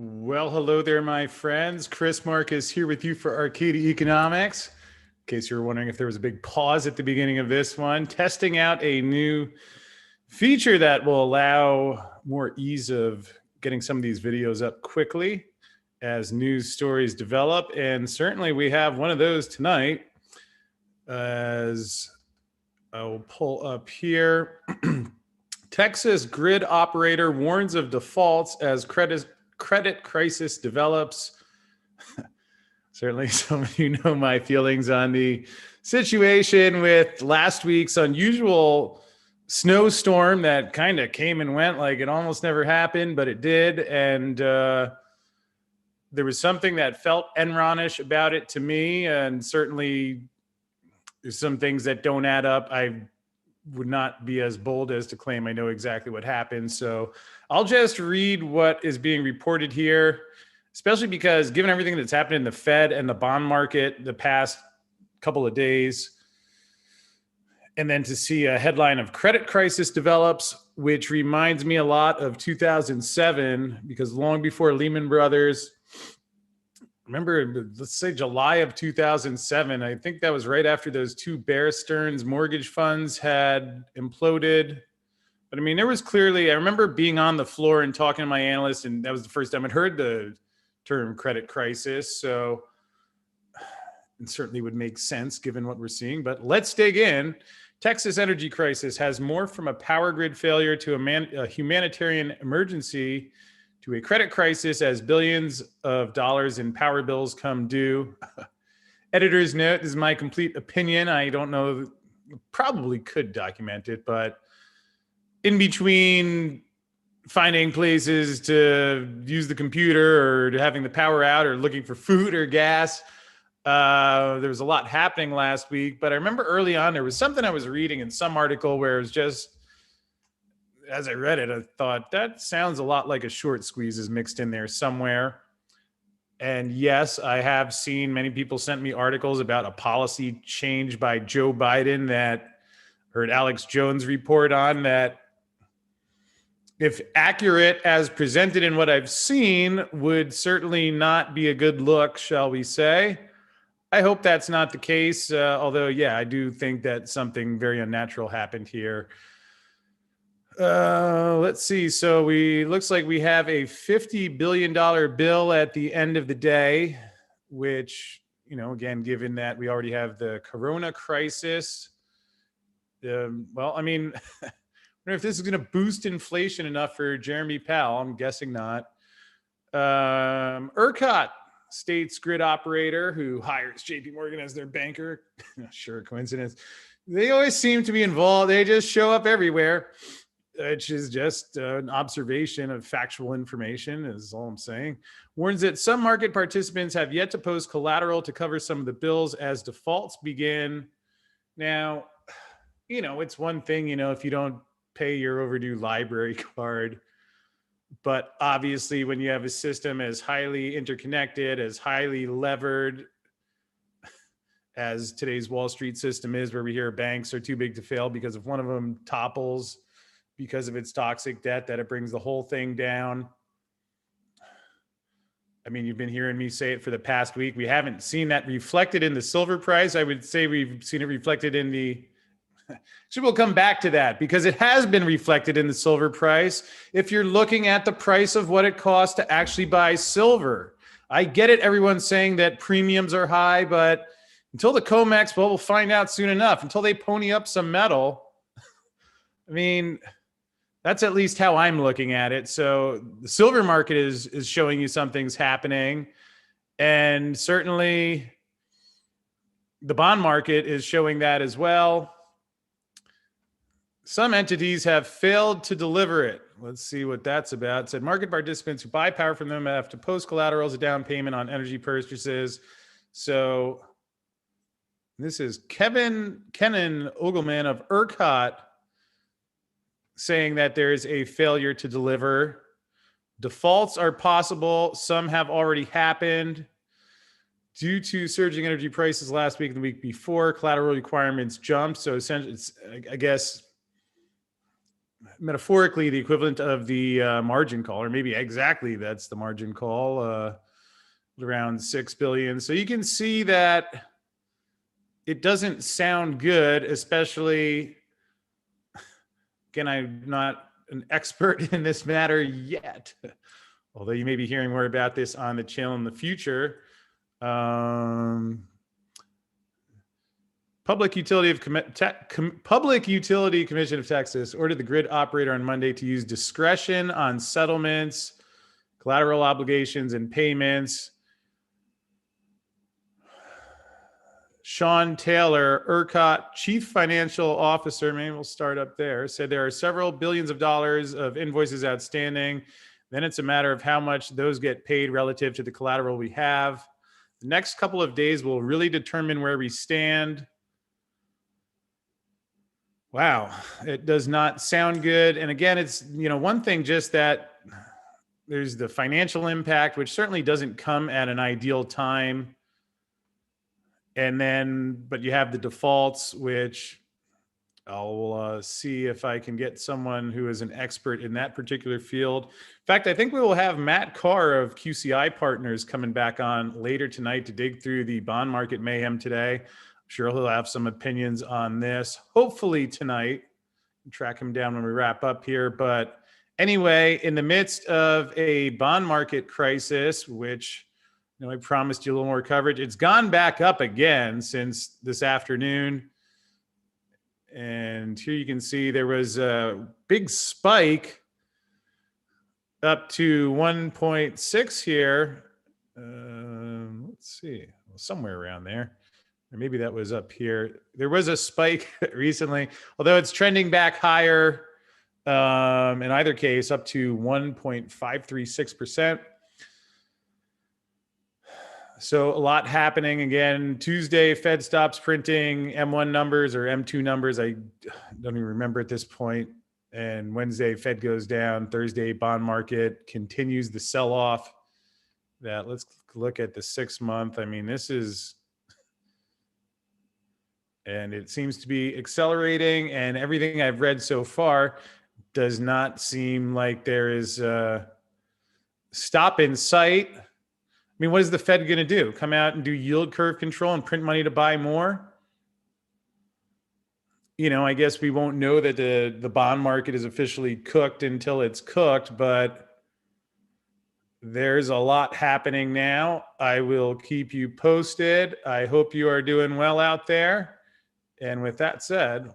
Well, hello there, my friends. Chris Marcus here with you for Arcadia Economics. In case you were wondering if there was a big pause at the beginning of this one, testing out a new feature that will allow more ease of getting some of these videos up quickly as news stories develop. And certainly we have one of those tonight, as I'll pull up here. Texas grid operator warns of defaults as credit crisis develops. Certainly, some of you know my feelings on the situation with last week's unusual snowstorm that kind of came and went like it almost never happened, but it did. And there was something that felt Enronish about it to me. And certainly, there's some things that don't add up. I would not be as bold as to claim I know exactly what happened. So I'll just read what is being reported here, especially because given everything that's happened in the Fed and the bond market the past couple of days, and then to see a headline of credit crisis develops, which reminds me a lot of 2007, because long before Lehman Brothers, remember, let's say July of 2007, I think that was right after those two Bear Stearns mortgage funds had imploded. But I mean, there was clearly, I remember being on the floor and talking to my analyst, and that was the first time I'd heard the term credit crisis. So it certainly would make sense given what we're seeing. But let's dig in. Texas energy crisis has morphed from a power grid failure to a humanitarian emergency to a credit crisis as billions of dollars in power bills come due. Editor's note, this is my complete opinion. I don't know, probably could document it, but in between finding places to use the computer or to having the power out or looking for food or gas, there was a lot happening last week. But I remember early on, there was something I was reading in some article where it was just, as I read it, I thought that sounds a lot like a short squeeze is mixed in there somewhere. And yes, I have seen many people sent me articles about a policy change by Joe Biden that heard Alex Jones report on, that, if accurate as presented in what I've seen, would certainly not be a good look, shall we say. I hope that's not the case. Although, yeah, I do think that something very unnatural happened here. Let's see. So looks like we have a $50 billion bill at the end of the day, which, again, given that we already have the corona crisis, well, I mean, I wonder if this is going to boost inflation enough for Jeremy Powell. I'm guessing not. ERCOT, state's grid operator who hires JP Morgan as their banker. Sure, coincidence. They always seem to be involved. They just show up everywhere, which is just an observation of factual information, is all I'm saying. Warns that some market participants have yet to post collateral to cover some of the bills as defaults begin. Now, it's one thing, if you don't pay your overdue library card, but obviously when you have a system as highly interconnected, as highly levered as today's Wall Street system is, where we hear banks are too big to fail because if one of them topples because of its toxic debt, that it brings the whole thing down. I mean, you've been hearing me say it for the past week. We haven't seen that reflected in the silver price. I would say we've seen it reflected in the, so we'll come back to that, because it has been reflected in the silver price. If you're looking at the price of what it costs to actually buy silver, I get it. Everyone's saying that premiums are high, but until the COMEX, well, we'll find out soon enough. Until they pony up some metal, I mean, that's at least how I'm looking at it. So the silver market is showing you something's happening, and certainly the bond market is showing that as well. Some entities have failed to deliver it. Let's see what that's about. It said market participants who buy power from them have to post collateral as a down payment on energy purchases. So this is Kenan Ogelman of ERCOT saying that there is a failure to deliver. Defaults are possible. Some have already happened. Due to surging energy prices last week and the week before, collateral requirements jumped. So essentially, I guess metaphorically the equivalent of the margin call, or maybe exactly that's the margin call, around 6 billion. So you can see that it doesn't sound good, especially, again, I'm not an expert in this matter yet, although you may be hearing more about this on the channel in the future. Public Utility Commission of Texas ordered the grid operator on Monday to use discretion on settlements, collateral obligations, and payments. Sean Taylor, ERCOT Chief Financial Officer, maybe we'll start up there, said there are several billions of dollars of invoices outstanding. Then it's a matter of how much those get paid relative to the collateral we have. The next couple of days will really determine where we stand. Wow, it does not sound good. And again, it's, one thing just that there's the financial impact, which certainly doesn't come at an ideal time. And then, but you have the defaults, which I'll see if I can get someone who is an expert in that particular field. In fact, I think we will have Matt Carr of QCI Partners coming back on later tonight to dig through the bond market mayhem today. I'm sure he'll have some opinions on this, hopefully tonight. Track him down when we wrap up here. But anyway, in the midst of a bond market crisis, which I promised you a little more coverage. It's gone back up again since this afternoon. And here you can see there was a big spike up to 1.6 here. Let's see, somewhere around there. Or maybe that was up here. There was a spike recently, although it's trending back higher. In either case, up to 1.536%. So a lot happening again. Tuesday, Fed stops printing M1 numbers or M2 numbers. I don't even remember at this point. And Wednesday, Fed goes down. Thursday, bond market continues the sell-off. Let's look at the 6-month. I mean, this is, and it seems to be accelerating. And everything I've read so far does not seem like there is a stop in sight. I mean, what is the Fed going to do? Come out and do yield curve control and print money to buy more? I guess we won't know that the bond market is officially cooked until it's cooked, but there's a lot happening now. I will keep you posted. I hope you are doing well out there. And with that said,